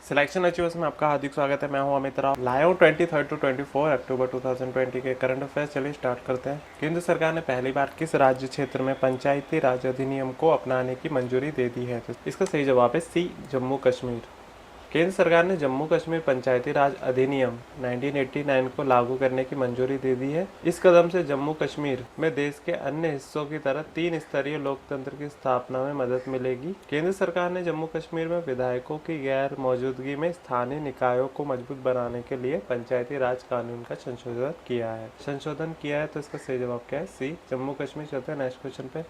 Selection achievers में आपका हार्दिक स्वागत है। मैं हूं अमित राव। लाया हूं 23 टू 24 अक्टूबर 2020 के करंट अफेयर्स। चलिए स्टार्ट करते हैं। केंद्र सरकार ने पहली बार किस राज्य क्षेत्र में पंचायती राज अधिनियम को अपनाने की मंजूरी दे दी है? तो इसका सही जवाब है सी, जम्मू कश्मीर। केंद्र सरकार ने जम्मू कश्मीर पंचायती राज अधिनियम 1989 को लागू करने की मंजूरी दे दी है। इस कदम से जम्मू कश्मीर में देश के अन्य हिस्सों की तरह 3 स्तरीय लोकतंत्र की स्थापना में मदद मिलेगी। केंद्र सरकार ने जम्मू कश्मीर में विधायकों की गैर मौजूदगी में स्थानीय निकायों को मजबूत बनाने के लिए पंचायती राज कानून का संशोधन किया है। तो इसका सही जवाब क्या है? सी, जम्मू कश्मीर। चलते हैं नेक्स्ट क्वेश्चन पे।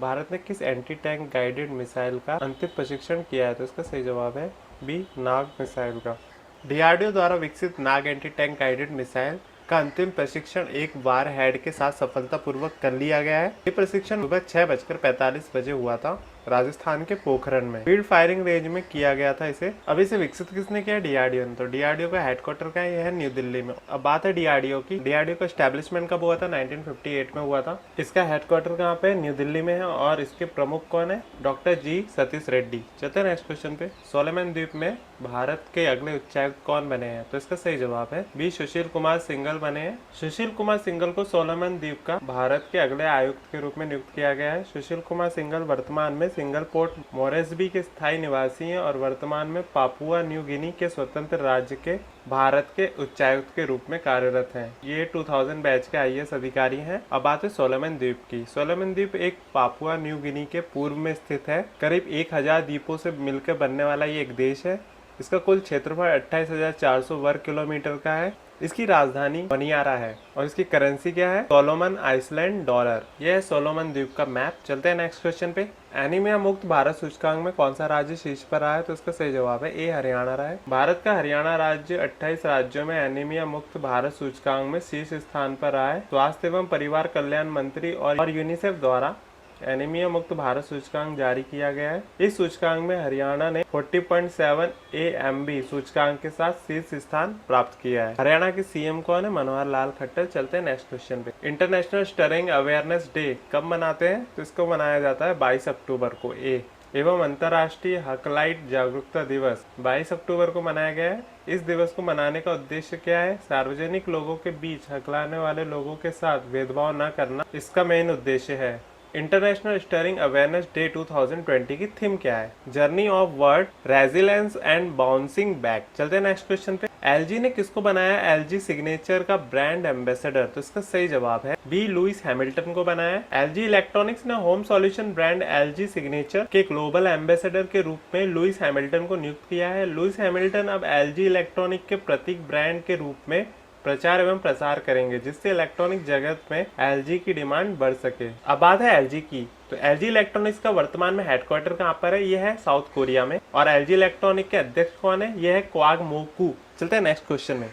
भारत ने किस एंटी टैंक गाइडेड मिसाइल का अंतिम प्रशिक्षण किया है? तो इसका सही जवाब है बी, नाग मिसाइल का। डीआरडीओ द्वारा विकसित नाग एंटी टैंक गाइडेड मिसाइल का अंतिम प्रशिक्षण एक वार हेड के साथ सफलतापूर्वक कर लिया गया है। ये प्रशिक्षण सुबह 6:45 बजे हुआ था राजस्थान के पोखरण में फील्ड फायरिंग रेंज में किया गया था। अब इसे विकसित किसने किया? डीआरडीओ ने। तो डीआरडीओ का हेडक्वार्टर का है न्यू दिल्ली में। अब बात है डीआरडीओ की। डीआरडीओ का एस्टेब्लिशमेंट कब हुआ था? 1958 में हुआ था। इसका हेडक्वार्टर कहाँ पे? न्यू दिल्ली में है। और इसके प्रमुख कौन है? डॉक्टर जी सतीश रेड्डी। चलते हैं नेक्स्ट क्वेश्चन पे। सोलोमन द्वीप में भारत के अगले उच्चायुक्त कौन बने हैं? तो इसका सही जवाब है बी, सुशील कुमार सिंघल बने हैं। सुशील कुमार सिंघल को सोलोमन द्वीप का भारत के अगले आयुक्त के रूप में नियुक्त किया गया है। सुशील कुमार सिंघल वर्तमान में सिंगल पोर्ट मोरेस्बी के स्थायी निवासी हैं और वर्तमान में पापुआ न्यू गिनी के स्वतंत्र राज्य के भारत के उच्चायुक्त के रूप में कार्यरत हैं। ये 2000 बैच के आईएएस अधिकारी हैं। अब बात है सोलोमन द्वीप की। सोलोमन द्वीप एक पापुआ न्यू गिनी के पूर्व में स्थित है। करीब 1000 द्वीपों से मिलकर बनने वाला ये एक देश है। इसका कुल क्षेत्रफल 28,400 वर्ग किलोमीटर का है। इसकी राजधानी होनियारा है और इसकी करेंसी क्या है? Solomon Iceland dollar. यह है सोलोमन द्वीप का मैप। चलते हैं नेक्स्ट क्वेश्चन पे। एनीमिया मुक्त भारत सूचकांक में कौन सा राज्य शीर्ष पर रहा है? तो इसका सही जवाब है ए, हरियाणा रहा है। भारत का हरियाणा राज्य 28 राज्यों में एनीमिया मुक्त भारत सूचकांक में शीर्ष स्थान पर रहा है। स्वास्थ्य एवं परिवार कल्याण मंत्री और यूनिसेफ द्वारा एनीमिया मुक्त भारत सूचकांक जारी किया गया है। इस सूचकांक में हरियाणा ने 40.7 AMB सूचकांक के साथ शीर्ष स्थान प्राप्त किया है। हरियाणा के सीएम कौन है? मनोहर लाल खट्टर। चलते हैं नेक्स्ट क्वेश्चन पे। इंटरनेशनल स्टरिंग अवेयरनेस डे कब मनाते हैं? तो इसको मनाया जाता है 22 अक्टूबर को। एवं अंतर्राष्ट्रीय हकलाइट जागरूकता दिवस 22 अक्टूबर को मनाया गया है। इस दिवस को मनाने का उद्देश्य क्या है? सार्वजनिक लोगों के बीच हकलाने वाले लोगों के साथ भेदभाव न करना इसका मेन उद्देश्य है। इंटरनेशनल स्टरिंग अवेयरनेस डे 2020 की थीम क्या है? Journey of word resilience and bouncing back. चलते हैं नेक्स्ट क्वेश्चन पे। एलजी ने किसको बनाया एलजी सिग्नेचर का ब्रांड एम्बेसडर? तो इसका सही जवाब है बी, लुइस हैमिल्टन को बनाया। एलजी इलेक्ट्रॉनिक्स ने home solution brand LG signature के ग्लोबल एम्बेसडर के रूप में लुइस हैमिल्टन को नियुक्त किया है। लुइस हैमिल्टन अब एलजी इलेक्ट्रॉनिक के प्रतीक ब्रांड के रूप में प्रचार एवं प्रसार करेंगे, जिससे इलेक्ट्रॉनिक जगत में एलजी की डिमांड बढ़ सके। अब बात है एलजी की। तो एलजी इलेक्ट्रॉनिक्स का वर्तमान में हेडक्वार्टर कहाँ पर है? यह है साउथ कोरिया में। और एलजी इलेक्ट्रॉनिक के अध्यक्ष कौन है? यह है क्वाग मोकू। चलते हैं नेक्स्ट क्वेश्चन में।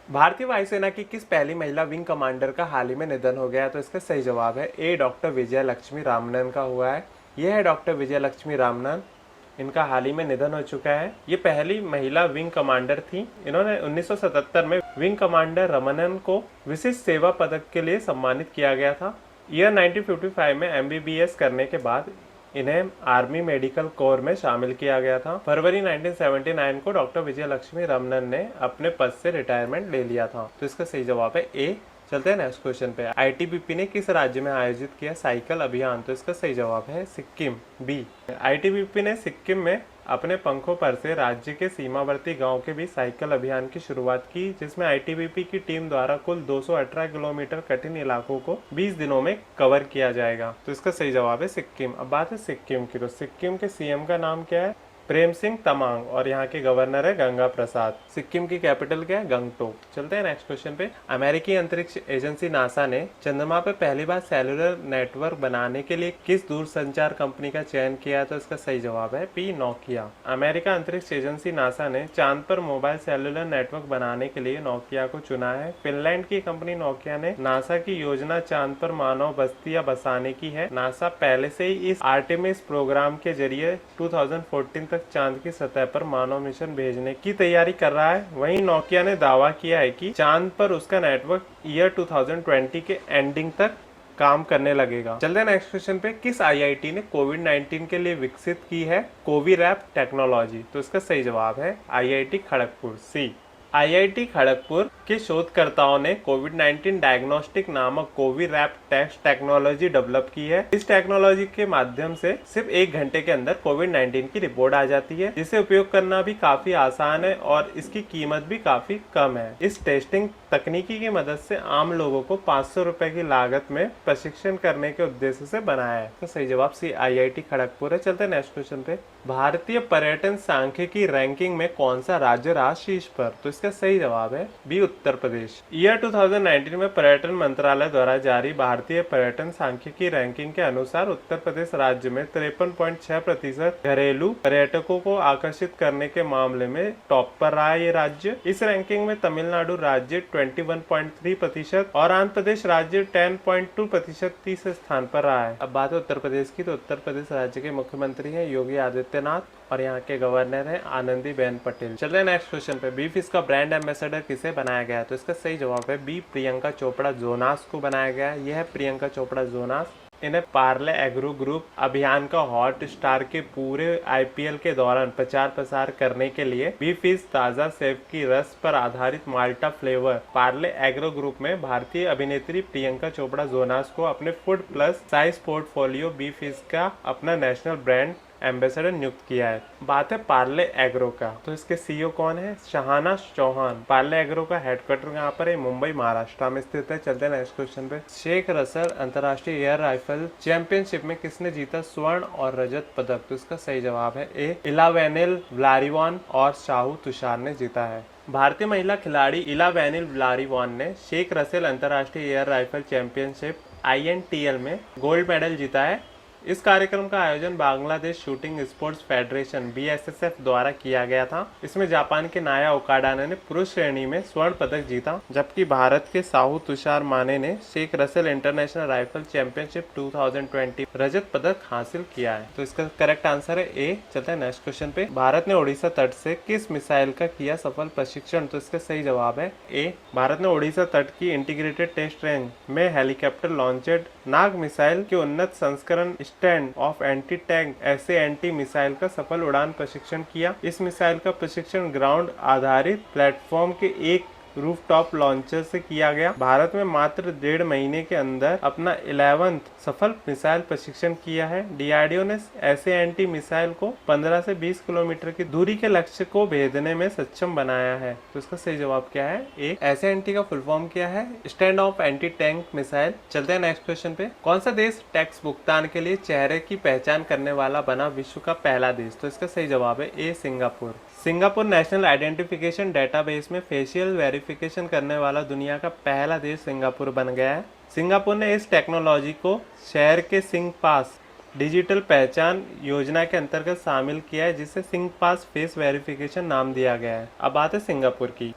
भारतीय वायुसेना की किस पहली महिला विंग कमांडर का हाल ही में निधन हो गया? तो इसका सही जवाब है ए, डॉक्टर विजय लक्ष्मी रामनन का हुआ है। यह है डॉक्टर विजय लक्ष्मी रामनन। इनका हाल ही में निधन हो चुका है। ये पहली महिला विंग कमांडर थी। इन्होंने 1977 में विंग कमांडर रमनन को विशिष्ट सेवा पदक के लिए सम्मानित किया गया था। ईयर 1955 में MBBS करने के बाद इन्हें आर्मी मेडिकल कोर में शामिल किया गया था। फरवरी 1979 को डॉक्टर विजय लक्ष्मी रमनन ने अपने पद से रिटायरमेंट ले लिया था। तो इसका सही जवाब है ए। चलते हैं नेक्स्ट क्वेश्चन पे। आईटीबीपी ने किस राज्य में आयोजित किया साइकिल अभियान? तो इसका सही जवाब है सिक्किम, बी। आईटीबीपी ने सिक्किम में अपने पंखों पर से राज्य के सीमावर्ती गांव के बीच साइकिल अभियान की शुरुआत की, जिसमें आईटीबीपी की टीम द्वारा कुल 218 किलोमीटर कठिन इलाकों को 20 दिनों में कवर किया जाएगा। तो इसका सही जवाब है सिक्किम। अब बात है सिक्किम की। तो सिक्किम के सीएम का नाम क्या है? प्रेम सिंह तमांग। और यहाँ के गवर्नर है गंगा प्रसाद। सिक्किम की कैपिटल क्या है? गंगटोक। चलते हैं नेक्स्ट क्वेश्चन पे। अमेरिकी अंतरिक्ष एजेंसी नासा ने चंद्रमा पे पहली बार सेलुलर नेटवर्क बनाने के लिए किस दूरसंचार कंपनी का चयन किया? तो इसका सही जवाब है पी, नोकिया। अमेरिका अंतरिक्ष एजेंसी नासा ने चांद पर मोबाइल सेलुलर नेटवर्क बनाने के लिए नोकिया को चुना है। फिनलैंड की कंपनी नोकिया ने नासा की योजना चांद पर मानव बस्तियां बसाने की है। नासा पहले से ही इस आर्टेमिस प्रोग्राम के जरिए 2014 तक चांद की सतह पर मानव मिशन भेजने की तैयारी कर रहा है। वहीं नोकिया ने दावा किया है कि चांद पर उसका नेटवर्क ईयर 2020 के एंडिंग तक काम करने लगेगा। चलते हैं नेक्स्ट क्वेश्चन पे। किस आईआईटी ने कोविड-19 के लिए विकसित की है कोविरैप टेक्नोलॉजी? तो इसका सही जवाब है आईआईटी खड़गपुर, सी। आईआईटी खड़गपुर के शोधकर्ताओं ने कोविड-19 डायग्नोस्टिक नामक कोविरैप टेस्ट टेक्नोलॉजी डेवलप की है। इस टेक्नोलॉजी के माध्यम से सिर्फ 1 घंटे के अंदर कोविड-19 की रिपोर्ट आ जाती है, जिसे उपयोग करना भी काफी आसान है और इसकी कीमत भी काफी कम है। इस टेस्टिंग तकनीकी की मदद से आम लोगों को 500 रुपए की लागत में प्रशिक्षण करने के उद्देश्य से बनाया है। तो सही जवाब सी आईआईटी खड़गपुर है। चलते हैं नेक्स्ट क्वेश्चन पे। भारतीय पर्यटन सांख्यिकी रैंकिंग में कौन सा राज्य रहा शीर्ष पर? तो इसका सही जवाब है बी उत्तर प्रदेश। ईयर 2019 में पर्यटन मंत्रालय द्वारा जारी भारतीय पर्यटन सांख्यिकी रैंकिंग के अनुसार उत्तर प्रदेश राज्य में 53.6% घरेलू पर्यटकों को आकर्षित करने के मामले में टॉप पर रहा है ये राज्य। इस रैंकिंग में तमिलनाडु राज्य 21.3% और आंध्र प्रदेश राज्य 10.2% तीसरे स्थान पर रहा है। अब बात है उत्तर प्रदेश की, तो उत्तर प्रदेश राज्य के मुख्यमंत्री हैं योगी आदित्यनाथ और यहाँ के गवर्नर हैं आनंदीबेन पटेल। चलते हैं नेक्स्ट क्वेश्चन पे। बी फिश का ब्रांड एम्बेसडर किसे बनाया गया है? तो इसका सही जवाब है बी प्रियंका चोपड़ा जोनास को बनाया गया है। यह है प्रियंका चोपड़ा जोनास। इन्हें पार्ले एग्रो ग्रुप अभियान का हॉट स्टार के पूरे आईपीएल के दौरान प्रचार प्रसार करने के लिए बी फिश ताजा सेब की रस पर आधारित Malta flavour Parle agro group में भारतीय अभिनेत्री प्रियंका चोपड़ा जोनास को अपने फूड प्लस साइज पोर्टफोलियो बी फिश का अपना नेशनल ब्रांड एम्बेसडर नियुक्त किया है। बात है पार्ले एग्रो का, तो इसके सीईओ कौन है? शाहाना चौहान। पार्ले एग्रो का हेडक्वार्टर यहाँ पर है मुंबई महाराष्ट्र में स्थित है। चलते हैं नेक्स्ट क्वेश्चन पे। शेख रसल अंतर्राष्ट्रीय एयर राइफल चैंपियनशिप में किसने जीता स्वर्ण और रजत पदक? तो इसका सही जवाब है ए इलावेनिल व्लारिवान और शाहू तुषार ने जीता है। भारतीय महिला खिलाड़ी इलावेनिल व्लारिवान ने शेख रसेल अंतर्राष्ट्रीय एयर राइफल चैंपियनशिप INTL में गोल्ड मेडल जीता है। इस कार्यक्रम का आयोजन Bangladesh shooting sports federation BSSF द्वारा किया गया था। इसमें जापान के नाया ओकाडा ने पुरुष श्रेणी में स्वर्ण पदक जीता, जबकि भारत के साहू तुषार माने ने Sheikh Russel international rifle championship 2020 रजत पदक हासिल किया है। तो इसका करेक्ट आंसर है ए। चलते हैं नेक्स्ट क्वेश्चन पे। भारत ने ओडिशा तट से किस मिसाइल का किया सफल प्रशिक्षण? तो इसका सही जवाब है ए। भारत ने ओडिशा तट की इंटीग्रेटेड टेस्ट रेंज में हेलीकॉप्टर लॉन्चेड नाग मिसाइल के उन्नत संस्करण stand of anti tank SANT missile का सफल उड़ान प्रशिक्षण किया। इस मिसाइल का प्रशिक्षण ग्राउंड आधारित प्लेटफॉर्म के एक रूफटॉप लॉन्चर से किया गया। भारत में मात्र 1.5 महीने के अंदर अपना 11वां सफल मिसाइल प्रशिक्षण किया है। DRDO ने SANT मिसाइल को 15 से 20 किलोमीटर की दूरी के लक्ष्य को भेदने में सक्षम बनाया है। तो इसका सही जवाब क्या है? एक SANT का फुल फॉर्म क्या है? Stand of anti tank missile. चलते हैं नेक्स्ट क्वेश्चन पे। कौन सा देश टैक्स भुगतान के लिए चेहरे की पहचान करने वाला बना विश्व का पहला देश? तो इसका सही जवाब है A Singapore. Singapore national identification database में फेशियल वेरिफिकेशन करने वाला दुनिया का पहला देश सिंगापुर बन गया है। सिंगापुर ने इस टेक्नोलॉजी को शहर के सिंग पास डिजिटल पहचान योजना के अंतर्गत शामिल किया है, जिसे सिंग पास फेस वेरिफिकेशन नाम दिया गया है। अब बात है सिंगापुर की।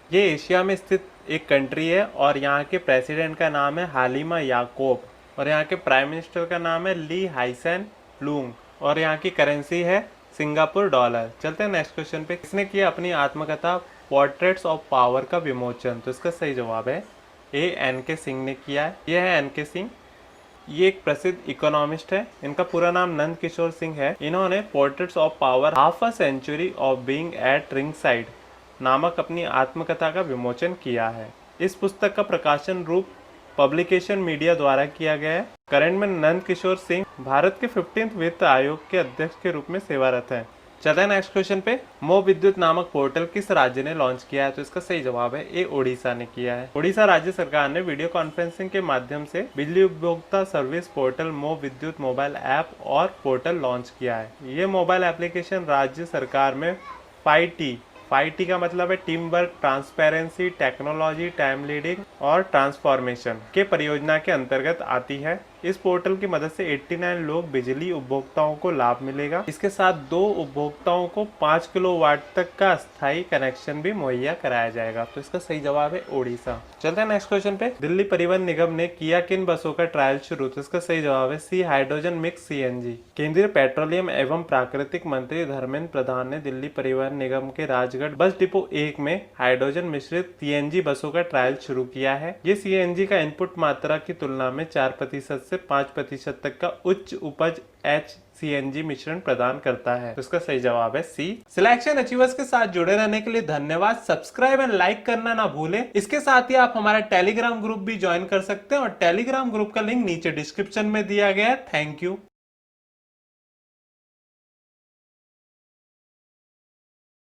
ये एशिया में स्थित एक कंट्री है और यहाँ के प्रेसिडेंट का नाम है हालिमा याकोब और यहाँ के प्राइम मिनिस्टर का नाम है ली हाइसेन लूंग और यहाँ की करेंसी है सिंगापुर डॉलर। चलते हैं नेक्स्ट क्वेश्चन पे। किसने किया अपनी आत्मकथा पोर्ट्रेट्स ऑफ पावर का विमोचन? तो इसका सही जवाब है ए NK सिंह ने किया है। यह है NK सिंह। ये एक प्रसिद्ध इकोनॉमिस्ट है। इनका पूरा नाम नंद किशोर सिंह है। इन्होंने portraits of power half a century of being at ringside नामक अपनी आत्मकथा का विमोचन किया है। इस पुस्तक का प्रकाशन रूप पब्लिकेशन मीडिया द्वारा किया गया है। करंट में नंद किशोर सिंह भारत के 15th वित्त आयोग के अध्यक्ष के रूप में सेवारत हैं। चलते हैं नेक्स्ट क्वेश्चन पे। मो विद्युत नामक पोर्टल किस राज्य ने लॉन्च किया है? तो इसका सही जवाब है ए ओडिशा ने किया है। ओडिशा राज्य सरकार ने वीडियो कॉन्फ्रेंसिंग के माध्यम से बिजली उपभोक्ता सर्विस पोर्टल मो विद्युत मोबाइल ऐप और पोर्टल लॉन्च किया है। ये मोबाइल एप्लीकेशन राज्य सरकार में 5T का मतलब है team work, transparency, technology, time leading और ट्रांसफॉर्मेशन के परियोजना के अंतर्गत आती है। इस पोर्टल की मदद से 89 लोग बिजली उपभोक्ताओं को लाभ मिलेगा। इसके साथ 2 उपभोक्ताओं को 5 किलोवाट तक का स्थायी कनेक्शन भी मुहैया कराया जाएगा। तो इसका सही जवाब है ओडिशा। चलते हैं नेक्स्ट क्वेश्चन पे। दिल्ली परिवहन निगम ने किया किन बसों का ट्रायल शुरू? तो इसका सही जवाब है सी हाइड्रोजन मिक्स CNG। केंद्रीय पेट्रोलियम एवं प्राकृतिक मंत्री धर्मेंद्र प्रधान ने दिल्ली परिवहन निगम के राजगढ़ बस डिपो 1 में हाइड्रोजन मिश्रित CNG बसों का ट्रायल शुरू किया क्या है? ये सीएनजी का इनपुट मात्रा की तुलना में 4% से 5% तक का उच्च उपज HCNG मिश्रण प्रदान करता है। तो इसका सही जवाब है सी। सिलेक्शन अचीवर्स के साथ जुड़े रहने के लिए धन्यवाद। सब्सक्राइब एंड लाइक करना ना भूलें। इसके साथ ही आप हमारा टेलीग्राम ग्रुप भी ज्वाइन कर सकते हैं और टेलीग्राम ग्रुप का लिंक नीचे डिस्क्रिप्शन में दिया गया है। Thank you.